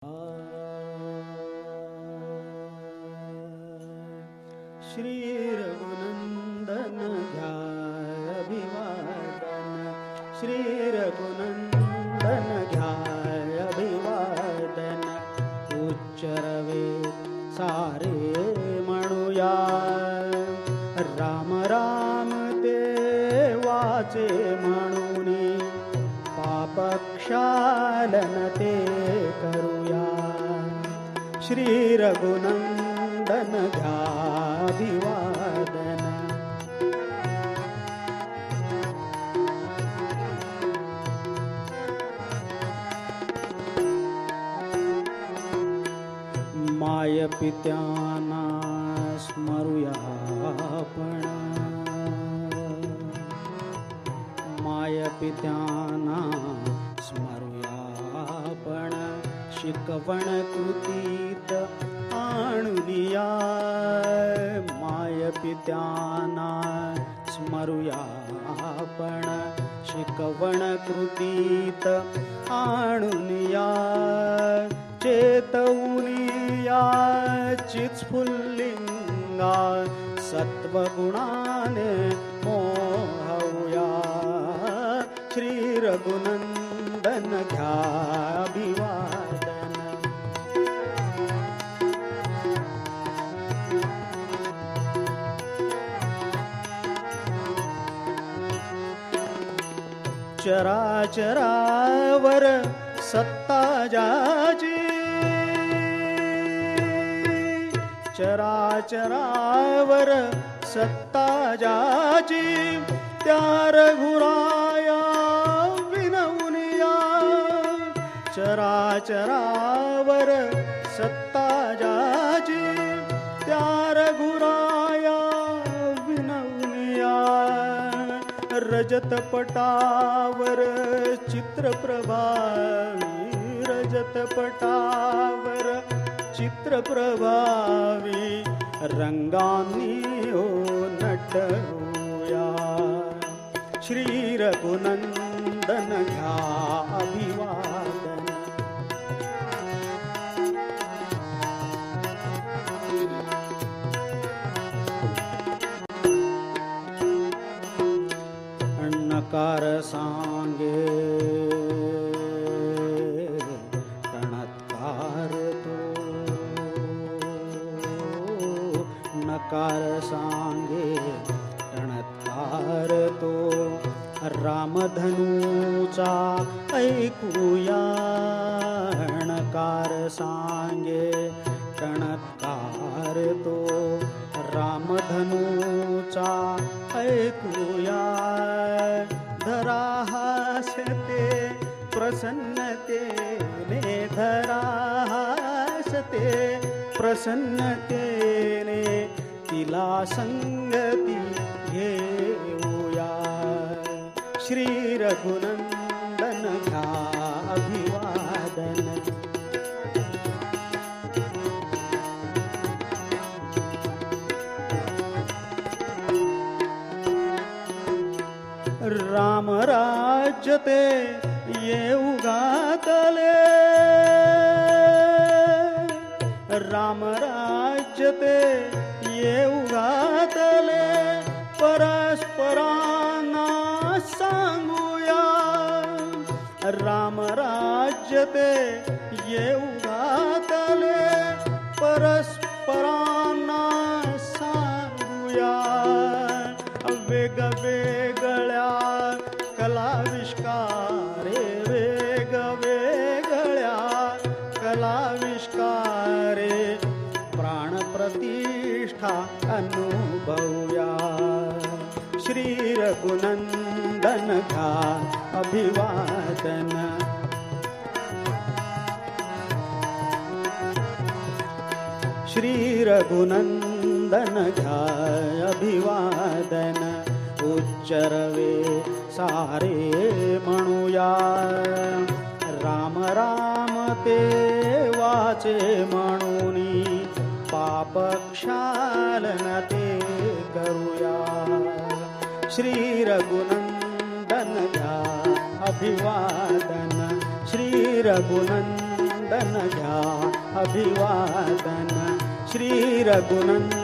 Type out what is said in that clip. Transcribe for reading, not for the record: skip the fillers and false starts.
श्री रघुनंदन घ्याय अभिवादन, श्री रघुनंदन घ्याय अभिवादन. उच्चरवे सारे म्हणूया, राम राम ते वाचे म्हणूनी, पापक्षालन ते करूया. श्री रघुनंदन घ्याभिवादन. माय पित्यांना स्मरूया आपण, माय पित्यांना स्मरूया आपण. शिकवण कृतीत आणूनिया, माय पित्यांना स्मरूया आपण. शिकवण कृतीत आणूनिया, चेतवूनिया चित्स्फुल्लिंगा. सत्वगुणाने मोहूया, श्री रघुनंदन घ्याभिवादन. चराचरावर सत्ता ज्याची, चराचरावर सत्ता ज्याची. त्या रघुराया विनवूनिया, चराचरावर सत्ता ज्याची. त्या रघुराया विनवूनिया. रजतपटावर चित्रप्रभावी, रजतपटावर चित्रप्रभावी. रंगांनी हो नटूया, श्री रघुनंदन घ्याभिवादन. नकार सांगे प्रणतकार तो, नकार सांगे प्रणतकार तो. रामधनूचा ऐकूया, नकार सांगे प्रणतकार तो. रामधनूचा ऐकूया. धरा हासते प्रसन्नतेने, धरा हासते प्रसन्नतेने. तिला संगती घेऊया, श्री रघुनंदन घ्याभिवादन. राम राज्य ते येऊ घातले, राम राज्य ते येऊ घातले. परस्परांना सांगूया, राम राज्य ते येऊ घातले. परस्परांना सांगूया. वेगवेगळ्या कलाविष्कारे, वेगवेगळ्या कलाविष्कारे. प्राणप्रतिष्ठा अनुभवूया, श्री रघुनंदन घ्याभिवादन. श्री रघुनंदन घ्याभिवादन. उच्चरवे सारे म्हणूया, राम राम ते वाचे म्हणूनी. पापक्षालन ते करूया, श्री रघुनंदन घ्याभिवादन. श्री रघुनंदन शरण घ्या अभिवादन श्री रघुनंदन